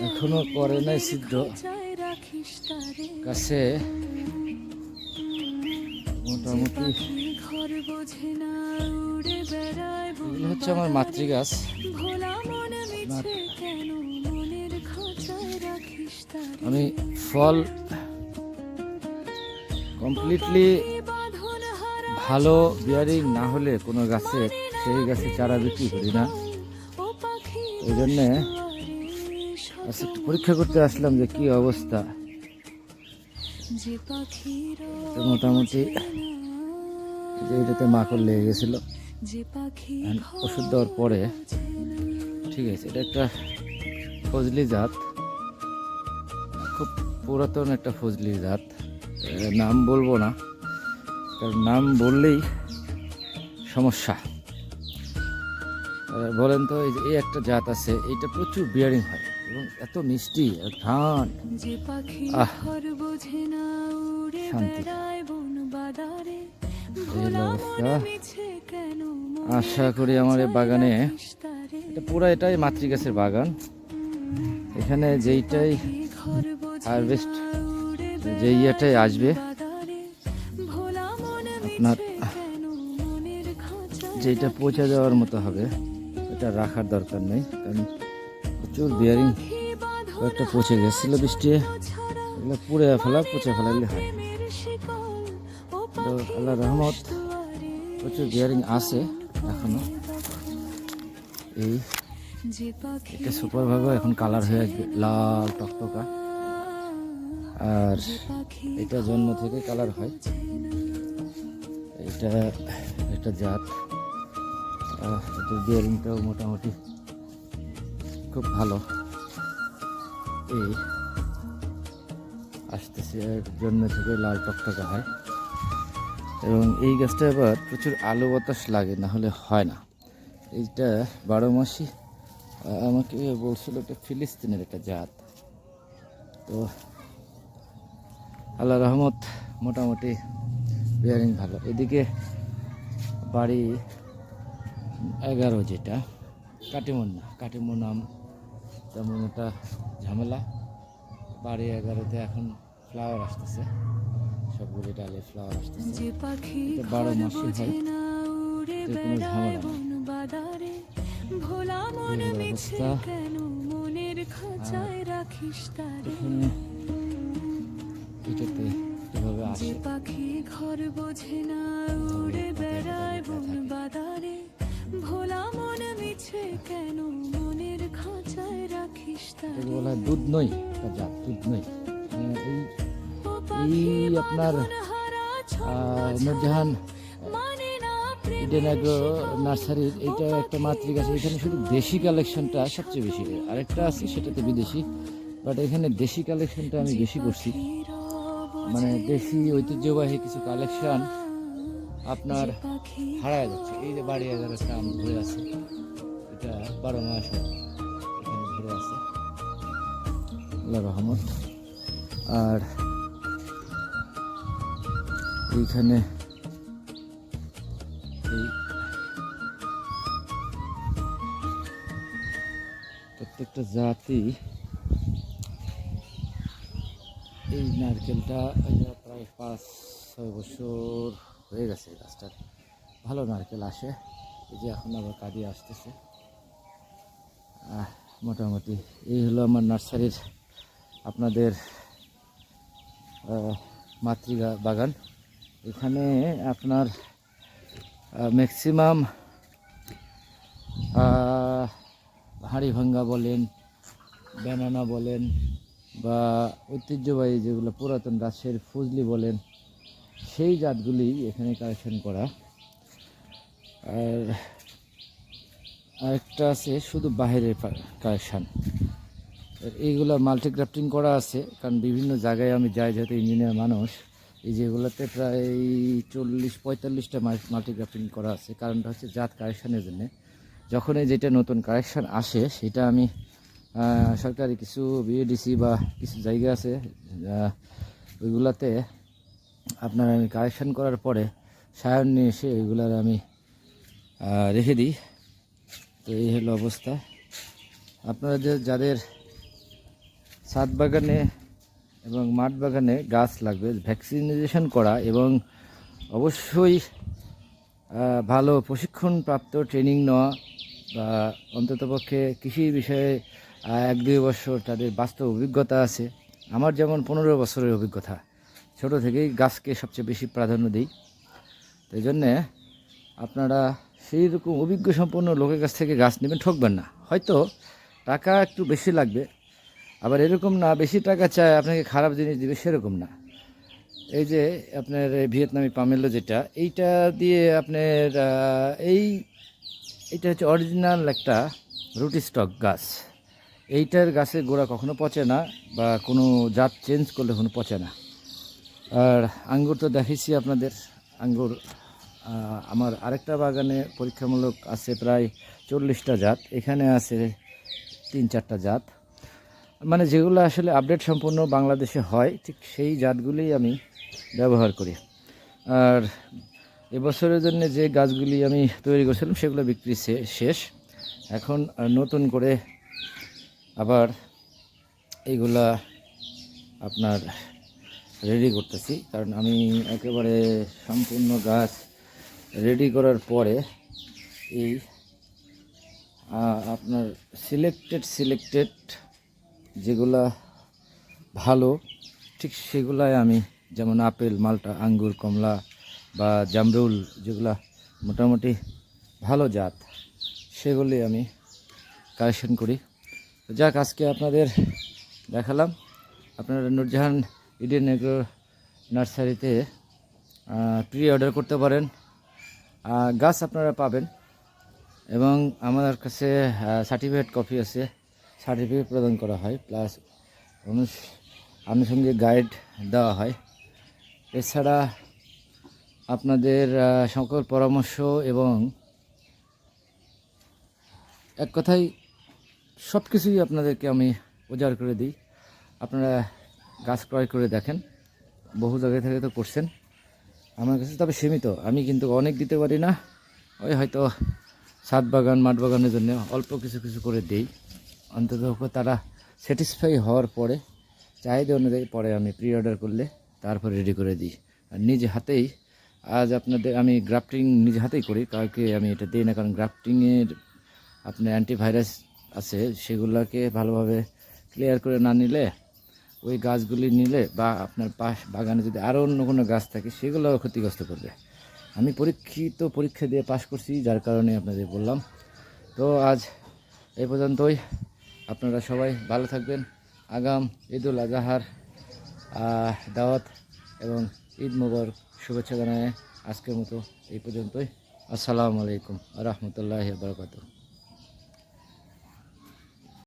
এখনো করে নাই সিদ্ধ কাছে মোটামুটি এগুলো হচ্ছে আমার মাতৃগাছ। আমি ফল কমপ্লিটলি ভালো বিয়ারিং না হলে কোনো গাছে সেই গাছে চারা বিক্রি করি না। ওই জন্যে একটু পরীক্ষা করতে আসলাম যে কি অবস্থা। মোটামুটি এটাতে মাকড় লেগে গেছিল, ওষুধ দেওয়ার পরে ঠিক আছে। এটা একটা ফজলি জাত, খুব পুরাতন একটা ফজলি জাত। নাম বলবো না, কারণ নাম বললেই সমস্যা। বলেন তো, এই একটা জাত আছে, এইটা প্রচুর বিয়ারিং হয় এবং এত মিষ্টি ধান। শান্তি। এই অবস্থা। আশা করি আমার এই বাগানে, এটা পুরো এটাই মাতৃগাছের বাগান। এখানে যেইটাই হারভেস্ট, যে ইয়েটাই আসবে আপনার, যেটা পচে যাওয়ার মতো হবে এটা রাখার দরকার নেই, কারণ প্রচুর বিয়ারিং। কয়েকটা পচে গেছিল বৃষ্টি, এগুলো পুড়ে ফেলা, পচে ফেলাইলে হয়। তো আল্লাহ রহমত প্রচুর বিয়ারিং আছে এখনো। এটা সুপারভাবে এখন কালার হয়ে আসবে, লাল টকটকা। আর এটা জন্ম থেকে কালার হয়। এটা একটা জাত, এটার বিয়ারিংটাও মোটামুটি খুব ভালো। এই আসতেছে, জন্ম থেকে লাল টকটকা হয়। এবং এই গাছটা আবার প্রচুর আলো বাতাস লাগে, না হলে হয় না। এইটা 12 মাসই আমাকে বলছিল একটা ফিলিস্তিনের একটা জাত। তো আল্লাহ রহমত মোটামুটি বিয়ারিং ভালো। এদিকে বাড়ি 11 যেটা কাটিমন না, কাটিমন নাম তেমন একটা ঝামেলা। বাড়ি 11-তে এখন ফ্লাওয়ার আসতেছে, সবগুলি ডালে ফ্লাওয়ার আসতেছে। 12 মাসই হয়, কোনো ঝামেলা নেই। অবস্থা এটাতে কিভাবে আসে, বলা হয় দুধ নই, জাত দুধ নই। এই আপনার নূরজাহান ইডেন অ্যাগ্রো নার্সারির এইটা একটা মাতৃগাছ। এখানে শুধু দেশি কালেকশনটা সবচেয়ে বেশি, আরেকটা আছে সেটাতে বিদেশি, বাট এখানে দেশি কালেকশনটা আমি বেশি করছি। মানে দেশি ঐতিহ্যবাহী কিছু কালেকশন আপনার হারায় যাচ্ছে। এই যে বাড়ি 11-টা আম ধরে আছে, এটা 12 মাস এখানে ধরে আছে, আল্লাহ রহমত। আর এইখানে এই প্রত্যেকটা জাতি, এই নারকেলটা প্রায় 5-6 বছর হয়ে গেছে গাছটার, ভালো নারকেল আসে। এই যে এখন আবার কাঁদি আসতেছে। মোটামুটি এই হলো আমার নার্সারির আপনাদের বাগান। এখানে আপনার ম্যাক্সিমাম হাড়ি ভাঙ্গা বলেন, ব্যানানা বলেন, বা ঐতিহ্যবাহী যেগুলো পুরাতন গাছের ফজলি বলেন, সেই জাতগুলি এখানে কালেকশন করা। আর আরেকটা আছে শুধু বাইরের কালেকশন। এইগুলো মাল্টিগ্রাফটিং করা আছে, কারণ বিভিন্ন জায়গায় আমি যাই, যেহেতু ইঞ্জিনিয়ার মানুষ। এই যেগুলোতে প্রায় 40-45টা মাল্টিগ্রাফটিং করা আছে। কারণটা হচ্ছে জাত কালেকশনের জন্য। যখনই যেটা নতুন কালেকশন আসে, সেটা আমি সরকারি কিছু বিএডিসি বা কিছু জায়গা আছে, ওইগুলাতে আপনার আমি কালেকশন করার পরে সায়ন নিয়ে এসে এগুলার আমি রেখে দিই। তো এই হলো অবস্থা। আপনারা যাদের ছাদ বাগানে এবং মাঠ বাগানে গাছ লাগবে, ভ্যাকসিনেশন করা এবং অবশ্যই ভালো প্রশিক্ষণপ্রাপ্ত ট্রেনিং নেওয়া বা অন্ততপক্ষে কৃষি বিষয়ে 1-2 বছর তাদের বাস্তব অভিজ্ঞতা আছে। আমার যেমন 15 বছরের অভিজ্ঞতা, ছোট থেকেই গাছকে সবচেয়ে বেশি প্রাধান্য দিই। তো এই জন্যে আপনারা সেই রকম অভিজ্ঞ সম্পন্ন লোকের কাছ থেকে গাছ নেবেন, ঠকবেন না। হয়তো টাকা একটু বেশি লাগবে, আবার এরকম না বেশি টাকা চায় আপনাকে খারাপ জিনিস দিবে, সেরকম না। এই যে আপনার ভিয়েতনামি পামেলো যেটা, এইটা দিয়ে আপনার এইটা হচ্ছে অরিজিনাল একটা রুটি স্টক গাছ। এইটার গাছের গোড়া কখনো পচে না বা কোনো জাত চেঞ্জ করলে কখনো পচে না। আর আঙ্গুর তো দেখেছি আপনাদের, আঙ্গুর আমার আরেকটা বাগানে পরীক্ষামূলক আছে প্রায় 40টা জাত, এখানে আছে 3-4টা জাত, মানে যেগুলো আসলে আপডেট সম্পূর্ণ বাংলাদেশে হয় ঠিক সেই জাতগুলিই আমি ব্যবহার করি। আর এবছরের জন্য যে গাছগুলি আমি তৈরি করেছিলাম সেগুলো বিক্রি শেষ। এখন নতুন করে আবার এইগুলা আপনার রেডি করতেছি, কারণ আমি একেবারে সম্পূর্ণ গাছ রেডি করার পরে এই আপনার সিলেক্টেড যেগুলা ভালো ঠিক সেগুলাই আমি, যেমন আপেল, মালটা, আঙ্গুর, কমলা বা জামরুল, যেগুলা মোটামুটি ভালো জাত, সেগুলি আমি কালেকশন করি। যাক, আজকে আপনাদের দেখালাম। আপনারা নূরজাহান ইডেন এগ্রো নার্সারিতে প্রি অর্ডার করতে পারেন, গাছ আপনারা পাবেন। এবং আমার কাছে সার্টিফিকেট কপি আছে, সার্টিফিকেট প্রদান করা হয়, প্লাস আনুষঙ্গিক গাইড দেওয়া হয়। এছাড়া আপনাদের সকল পরামর্শ এবং এক কথায় সব কিছুই আপনাদেরকে আমি উজাড় করে দিই। আপনারা গাছ ক্রয় করে দেখেন, বহু জায়গা থেকে তো করছেন, আমার কাছে তবে সীমিত, আমি কিন্তু অনেক দিতে পারি না। ওই হয়তো ছাদ বাগান মাঠ বাগানের জন্য অল্প কিছু কিছু করে দেই, অন্তত তারা স্যাটিসফাই হওয়ার পরে চাহিদা অনুযায়ী পরে আমি প্রি অর্ডার করলে তারপর রেডি করে দিই। আর নিজে হাতেই আজ আপনাদের আমি গ্রাফটিং নিজে হাতেই করি, কাউকে আমি এটা দিই না, কারণ গ্রাফটিংয়ের আপনার অ্যান্টিভাইরাস আছে, সেগুলোকে ভালোভাবে ক্লিয়ার করে না নিলে ওই গাছগুলি নিলে বা আপনার বাগানে যদি আরও অন্য কোনো গাছ থাকে সেগুলো ক্ষতিগ্রস্ত করবে। আমি পরীক্ষা দিয়ে পাশ করছি, যার কারণে আপনাদের বললাম। তো আজ এই পর্যন্তই, আপনারা সবাই ভালো থাকবেন। আগাম ঈদুল আজহার দাওয়াত এবং ঈদ মোবারক শুভেচ্ছা জানায় আজকের মতো এই পর্যন্তই। আসসালামু আলাইকুম ওয়া রাহমাতুল্লাহি ওয়া বারাকাতুহু।